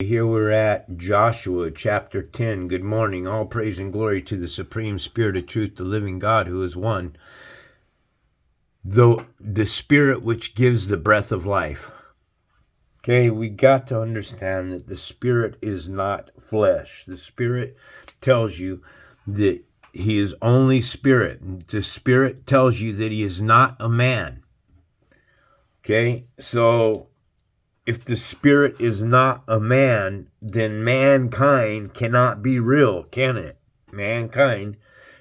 Here we're at Joshua chapter 10. Good morning. All praise and glory to the Supreme Spirit of Truth, the living God who is one. The Spirit which gives the breath of life. Okay, we got to understand that the Spirit is not flesh. The Spirit tells you that He is only Spirit. The Spirit tells you that He is not a man. Okay, so if the Spirit is not a man, then mankind cannot be real, can it? Mankind,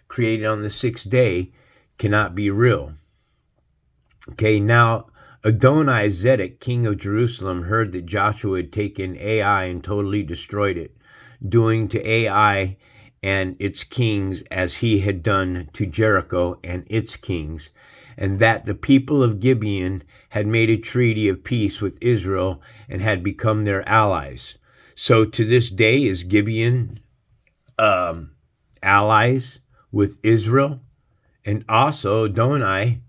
created on the sixth day, cannot be real. Okay, now Adoni-Zedek, king of Jerusalem, heard that Joshua had taken Ai and totally destroyed it, doing to Ai and its kings as he had done to Jericho and its kings, and that the people of Gibeon had made a treaty of peace with Israel and had become their allies. So to this day is Gibeon allies with Israel. And also Adonai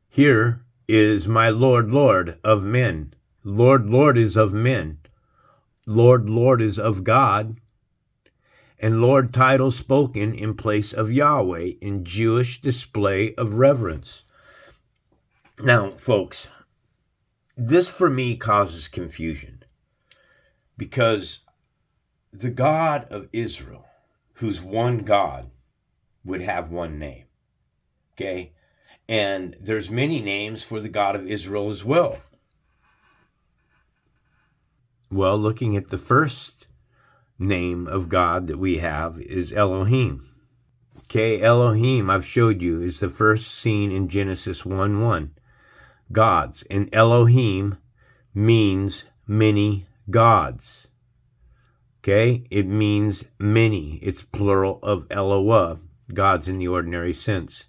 here is my Lord, Lord of men. Lord, Lord is of men. Lord, Lord is of God. And Lord title spoken in place of Yahweh in Jewish display of reverence. Now, folks, this for me causes confusion because the God of Israel, who's one God, would have one name, okay? And there's many names for the God of Israel as well. Well, looking at the first name of God that we have is Elohim. Okay, Elohim, I've showed you, is the first seen in Genesis 1:1. Gods. And Elohim means many gods. Okay? It means many. It's plural of Eloah, gods in the ordinary sense.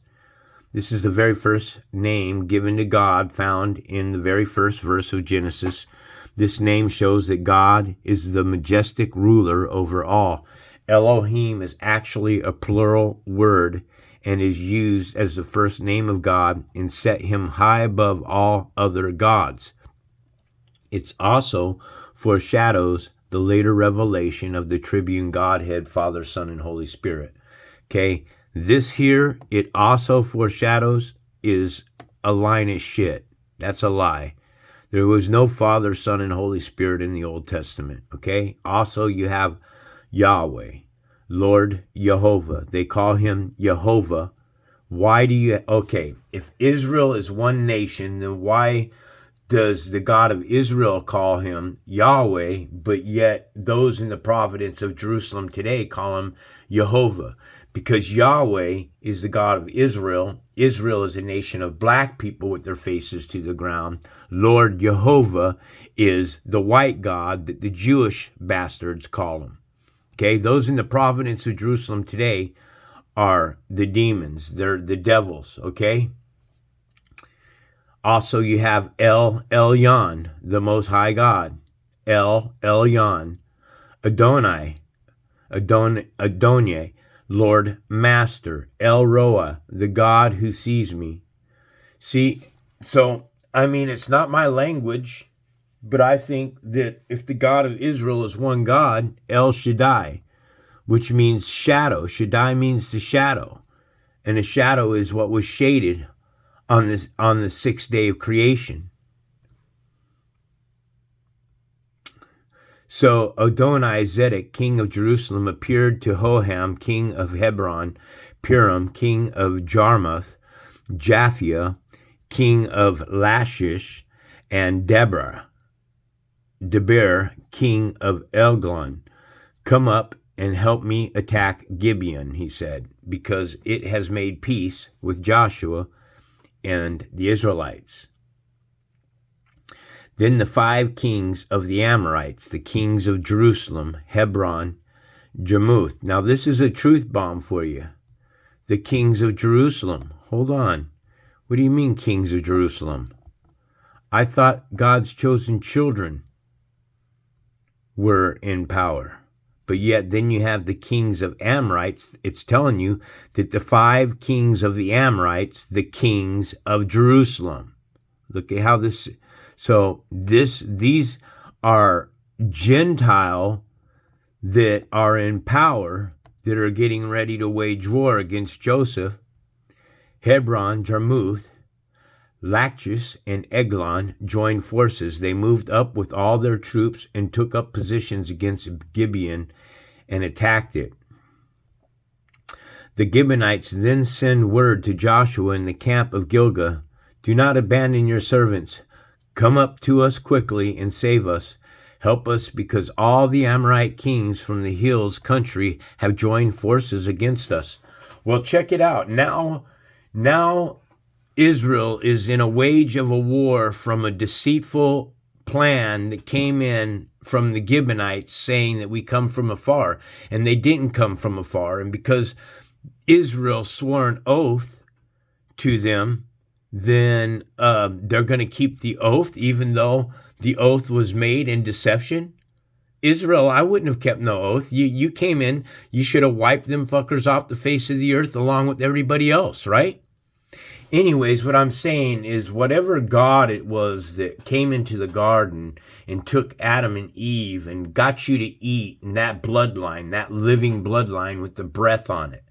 This is the very first name given to God found in the very first verse of Genesis. This name shows that God is the majestic ruler over all. Elohim is actually a plural word and is used as the first name of God and set him high above all other gods. It also foreshadows the later revelation of the triune Godhead, Father, Son, and Holy Spirit. Okay, this here, it also foreshadows is a line of shit. That's a lie. There was no Father, Son, and Holy Spirit in the Old Testament. Okay, also you have Yahweh. Lord Jehovah. They call him Jehovah. Why do you... Okay, if Israel is one nation, then why does the God of Israel call him Yahweh, but yet those in the province of Jerusalem today call him Jehovah? Because Yahweh is the God of Israel. Israel is a nation of black people with their faces to the ground. Lord Jehovah is the white God that the Jewish bastards call him. Okay, those in the province of Jerusalem today are the demons. They're the devils, okay? Also, you have El Elyon, the Most High God. El Elyon. Adonai, Adonai, Lord Master. El Roa, the God who sees me. See, so, I mean, it's not my language, but I think that if the God of Israel is one God, El Shaddai, which means shadow. Shaddai means the shadow. And a shadow is what was shaded on the sixth day of creation. So Adoni-Zedek, king of Jerusalem, appeared to Hoham, king of Hebron, Piram, king of Jarmuth, Japhia, king of Lachish, and Debir, king of Eglon. Come up and help me attack Gibeon, he said, because it has made peace with Joshua and the Israelites. Then the 5 kings of the Amorites, the kings of Jerusalem, Hebron, Jarmuth. Now this is a truth bomb for you. The kings of Jerusalem. Hold on. What do you mean kings of Jerusalem? I thought God's chosen children were in power. But yet then you have the kings of Amorites. It's telling you that the 5 kings of the Amorites, the kings of Jerusalem. Look at how this... So these are Gentile that are in power, that are getting ready to wage war against Joseph, Hebron, Jarmuth, Lachish, and Eglon joined forces. They moved up with all their troops and took up positions against Gibeon and attacked it. The Gibeonites then send word to Joshua in the camp of Gilgal, "Do not abandon your servants. Come up to us quickly and save us. Help us, because all the Amorite kings from the hills country have joined forces against us." Well, check it out. Now Israel is in a wage of a war from a deceitful plan that came in from the Gibeonites, saying that we come from afar, and they didn't come from afar. And because Israel swore an oath to them, then they're going to keep the oath, even though the oath was made in deception. Israel, I wouldn't have kept no oath. You came in, you should have wiped them fuckers off the face of the earth along with everybody else, right? Anyways, what I'm saying is, whatever God it was that came into the garden and took Adam and Eve and got you to eat, in that bloodline, that living bloodline with the breath on it,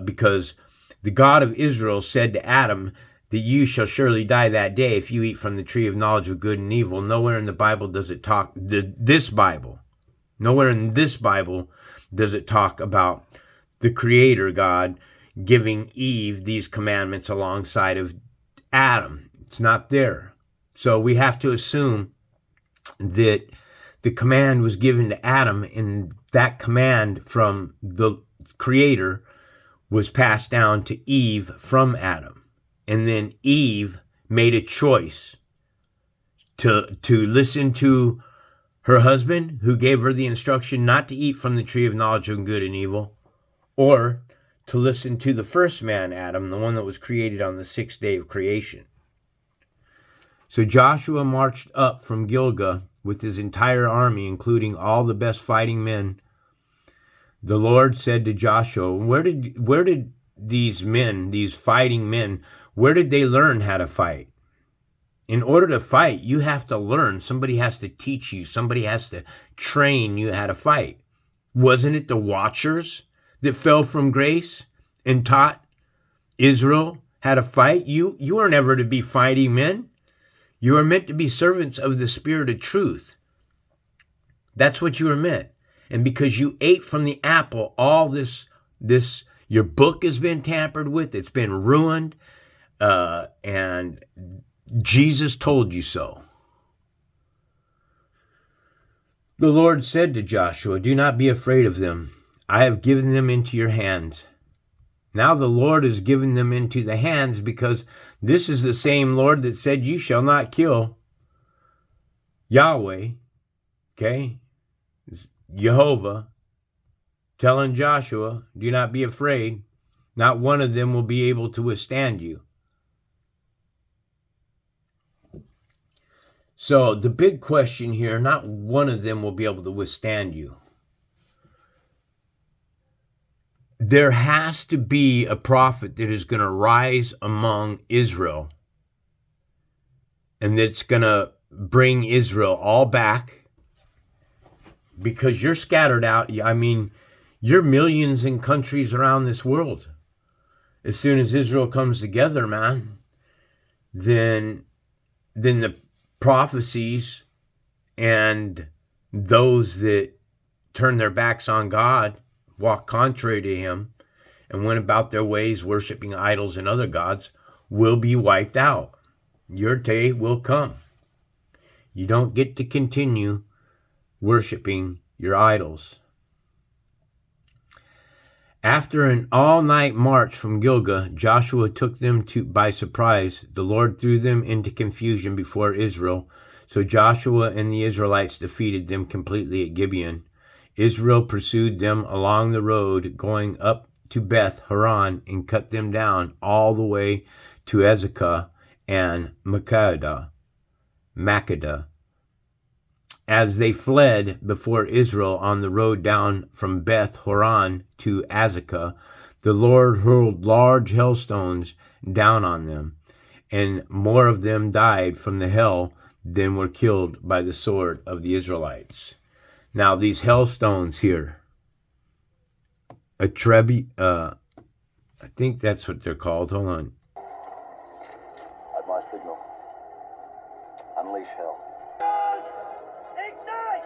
because the God of Israel said to Adam that you shall surely die that day if you eat from the tree of knowledge of good and evil. Nowhere in the Bible does it talk, nowhere in this Bible does it talk about the Creator God giving Eve these commandments alongside of Adam. It's not there. So we have to assume that the command was given to Adam, and that command from the Creator was passed down to Eve from Adam. And then Eve made a choice to listen to her husband, who gave her the instruction not to eat from the tree of knowledge of good and evil, or to listen to the first man, Adam, the one that was created on the sixth day of creation. So Joshua marched up from Gilgal with his entire army, including all the best fighting men. The Lord said to Joshua, where did these men, these fighting men, where did they learn how to fight? In order to fight, you have to learn. Somebody has to teach you. Somebody has to train you how to fight. Wasn't it the Watchers that fell from grace and taught Israel how to fight? You are never to be fighting men. You are meant to be servants of the Spirit of truth. That's what you are meant. And because you ate from the apple, all this, your book has been tampered with. It's been ruined. And Jesus told you so. The Lord said to Joshua, "Do not be afraid of them. I have given them into your hands." Now the Lord has given them into the hands, because this is the same Lord that said, "You shall not kill." Yahweh, okay? Jehovah telling Joshua, "Do not be afraid. Not one of them will be able to withstand you." So the big question here, not one of them will be able to withstand you. There has to be a prophet that is going to rise among Israel, and that's going to bring Israel all back, because you're scattered out. I mean, you're millions in countries around this world. As soon as Israel comes together, man, then the prophecies and those that turn their backs on God, walk contrary to him, and went about their ways worshiping idols and other gods, will be wiped out. Your day will come. You don't get to continue worshiping your idols. After an all-night march from Gilgal, Joshua took them by surprise. The Lord threw them into confusion before Israel. So Joshua and the Israelites defeated them completely at Gibeon. Israel pursued them along the road going up to Beth Horon and cut them down all the way to Azekah and Makkedah. As they fled before Israel on the road down from Beth Horon to Azekah, the Lord hurled large hailstones down on them, and more of them died from the hail then were killed by the sword of the Israelites. Now these hailstones here, I think that's what they're called. Hold on. At my signal, unleash hell. Ignite!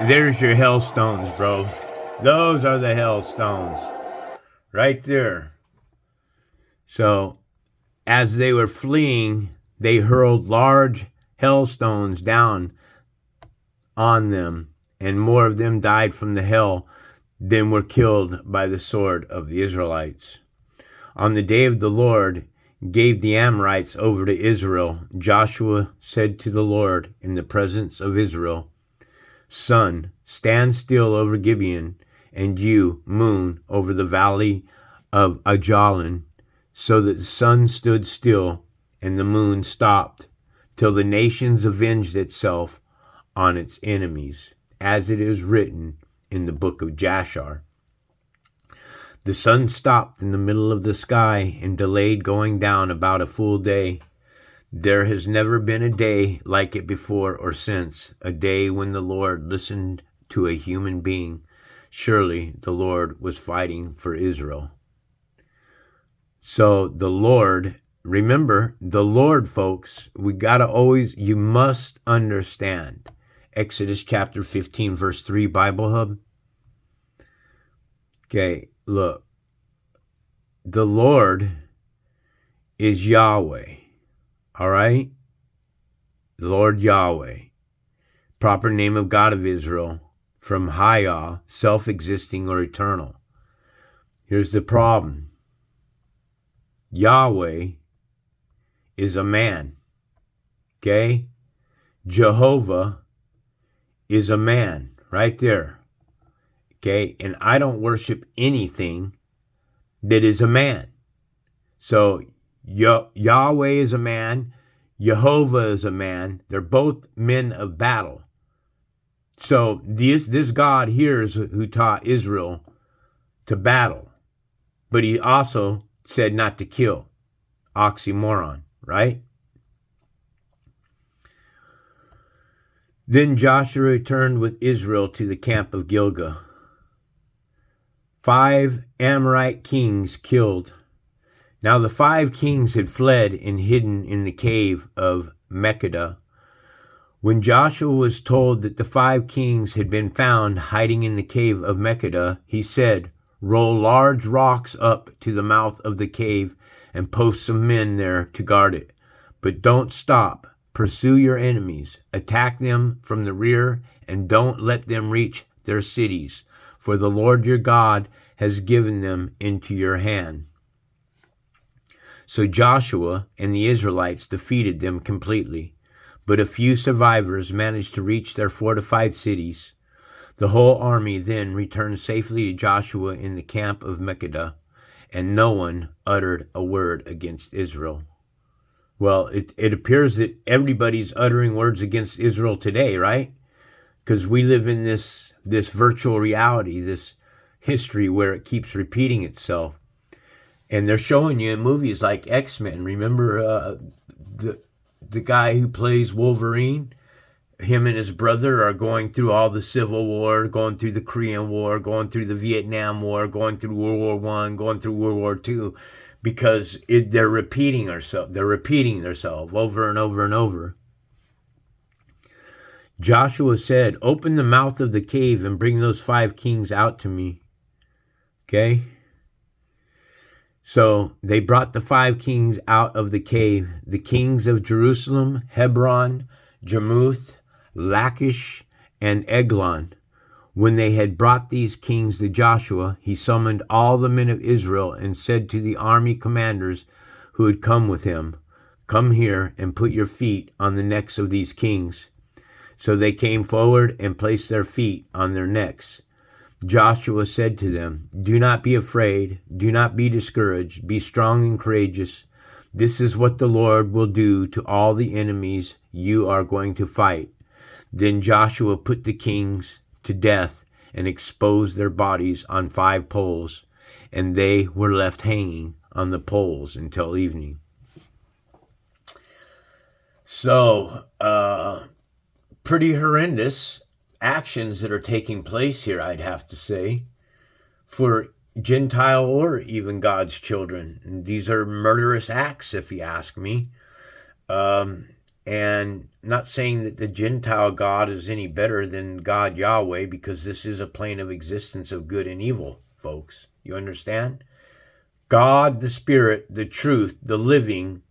There's your hailstones, bro. Those are the hailstones. Right there. So, as they were fleeing, they hurled large hailstones down on them, and more of them died from the hail than were killed by the sword of the Israelites. On the day of the Lord gave the Amorites over to Israel, Joshua said to the Lord in the presence of Israel, Sun, stand still over Gibeon, and you, moon, over the valley of Ajalon. So that the sun stood still and the moon stopped, till the nations avenged itself on its enemies, as it is written in the book of Jashar. The sun stopped in the middle of the sky and delayed going down about a full day. There has never been a day like it before or since, a day when the Lord listened to a human being. Surely the Lord was fighting for Israel. So the Lord, remember, the Lord, folks, you must understand. Exodus chapter 15, verse 3, Bible Hub. Okay, look. The Lord is Yahweh. All right? Lord Yahweh. Proper name of God of Israel. From Hayah, self-existing or eternal. Here's the problem. Yahweh is a man. Okay? Jehovah is a man. Right there. Okay? And I don't worship anything that is a man. So, Yahweh is a man. Jehovah is a man. They're both men of battle. So, this God here is who taught Israel to battle. But he also said not to kill. Oxymoron, right? Then Joshua returned with Israel to the camp of Gilgal. 5 Amorite kings killed. Now the 5 kings had fled and hidden in the cave of Makkedah. When Joshua was told that the 5 kings had been found hiding in the cave of Makkedah, he said, Roll large rocks up to the mouth of the cave and post some men there to guard it. But don't stop. Pursue your enemies. Attack them from the rear and don't let them reach their cities. For the Lord your God has given them into your hand. So Joshua and the Israelites defeated them completely. But a few survivors managed to reach their fortified cities. The whole army then returned safely to Joshua in the camp of Makkedah, and no one uttered a word against Israel. Well, it appears that everybody's uttering words against Israel today, right? Because we live in this virtual reality, this history where it keeps repeating itself. And they're showing you in movies like X-Men. Remember the guy who plays Wolverine? Him and his brother are going through all the Civil War, going through the Korean War, going through the Vietnam War, going through World War I, going through World War II, because they're repeating themselves. They're repeating themselves over and over and over. Joshua said, Open the mouth of the cave and bring those 5 kings out to me. Okay? So they brought the 5 kings out of the cave, the kings of Jerusalem, Hebron, Jarmuth, Lachish, and Eglon. When they had brought these kings to Joshua, he summoned all the men of Israel and said to the army commanders who had come with him, Come here and put your feet on the necks of these kings. So they came forward and placed their feet on their necks. Joshua said to them, Do not be afraid, do not be discouraged, be strong and courageous. This is what the Lord will do to all the enemies you are going to fight. Then Joshua put the kings to death and exposed their bodies on 5 poles, and they were left hanging on the poles until evening. So, pretty horrendous actions that are taking place here, I'd have to say, for Gentile or even God's children. And these are murderous acts, if you ask me. And not saying that the Gentile God is any better than God Yahweh, because this is a plane of existence of good and evil, folks. You understand? God, the Spirit, the truth, the living,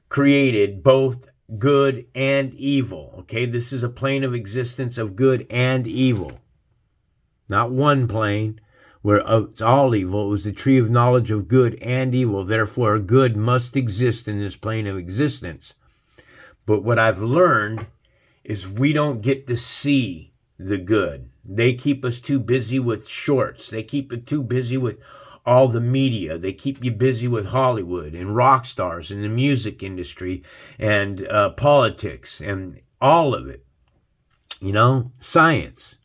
created both good and evil. Okay, this is a plane of existence of good and evil. Not one plane where it's all evil. It was the tree of knowledge of good and evil. Therefore, good must exist in this plane of existence. But what I've learned is we don't get to see the good. They keep us too busy with shorts. They keep it too busy with all the media. They keep you busy with Hollywood and rock stars and the music industry and politics and all of it. You know, science,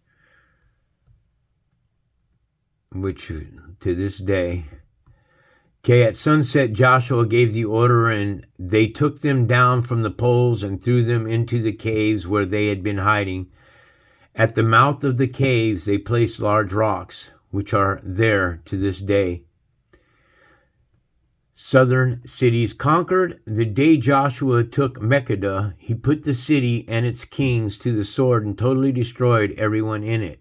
which to this day. Okay, at sunset, Joshua gave the order, and they took them down from the poles and threw them into the caves where they had been hiding. At the mouth of the caves, they placed large rocks, which are there to this day. Southern cities conquered. The day Joshua took Makkedah, he put the city and its kings to the sword and totally destroyed everyone in it.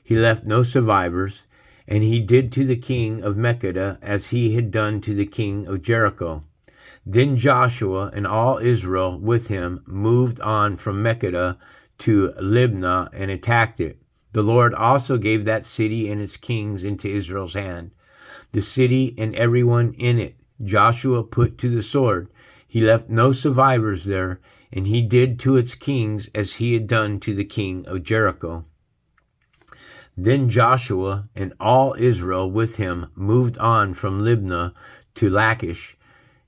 He left no survivors. And he did to the king of Makkedah as he had done to the king of Jericho. Then Joshua and all Israel with him moved on from Makkedah to Libnah and attacked it. The Lord also gave that city and its kings into Israel's hand. The city and everyone in it Joshua put to the sword. He left no survivors there, and he did to its kings as he had done to the king of Jericho. Then Joshua and all Israel with him moved on from Libnah to Lachish.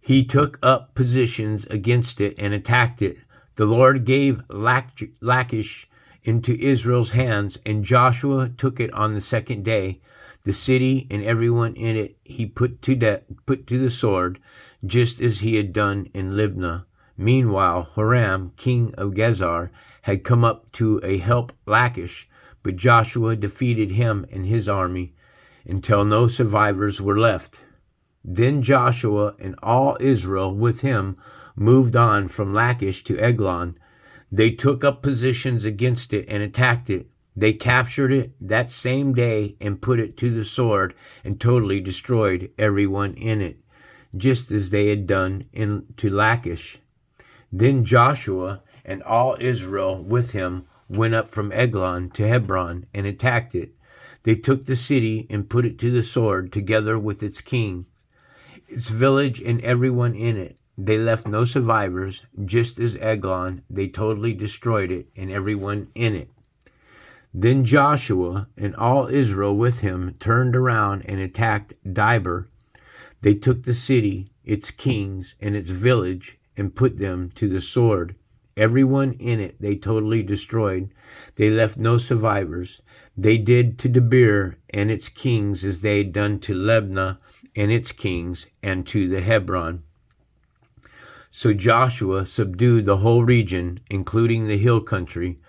He took up positions against it and attacked it. The Lord gave Lachish into Israel's hands, and Joshua took it on the second day. The city and everyone in it he put to the sword, just as he had done in Libnah. Meanwhile, Horam, king of Gezer, had come up to help Lachish, but Joshua defeated him and his army until no survivors were left. Then Joshua and all Israel with him moved on from Lachish to Eglon. They took up positions against it and attacked it. They captured it that same day and put it to the sword and totally destroyed everyone in it, just as they had done to Lachish. Then Joshua and all Israel with him went up from Eglon to Hebron and attacked it. They took the city and put it to the sword together with its king, its village, and everyone in it. They left no survivors, just as Eglon. They totally destroyed it and everyone in it. Then Joshua and all Israel with him turned around and attacked Dibur. They took the city, its kings, and its village and put them to the sword. Everyone in it they totally destroyed. They left no survivors. They did to Debir and its kings as they had done to Libnah and its kings and to the Hebron. So Joshua subdued the whole region, including the hill country,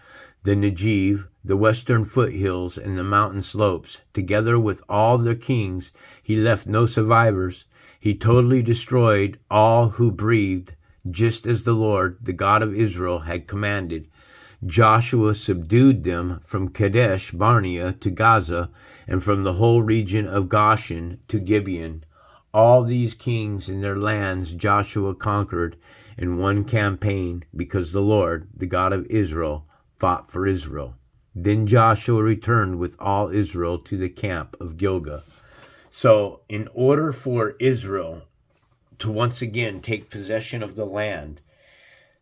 the Negev, the western foothills, and the mountain slopes. Together with all their kings, he left no survivors. He totally destroyed all who breathed, just as the Lord, the God of Israel, had commanded. Joshua subdued them from Kadesh Barnea to Gaza, and from the whole region of Goshen to Gibeon. All these kings and their lands Joshua conquered in one campaign, because the Lord, the God of Israel, fought for Israel. Then Joshua returned with all Israel to the camp of Gilgal. So, in order for Israel to once again take possession of the land,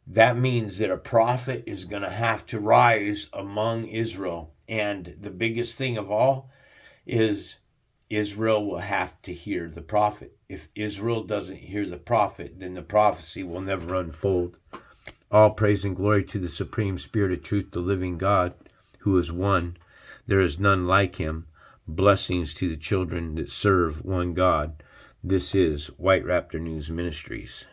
that means that a prophet is going to have to rise among Israel. And the biggest thing of all is Israel will have to hear the prophet. If Israel doesn't hear the prophet, then the prophecy will never unfold. All praise and glory to the Supreme Spirit of Truth, the living God, who is one. There is none like him. Blessings to the children that serve one God. This is White Raptor News Ministries.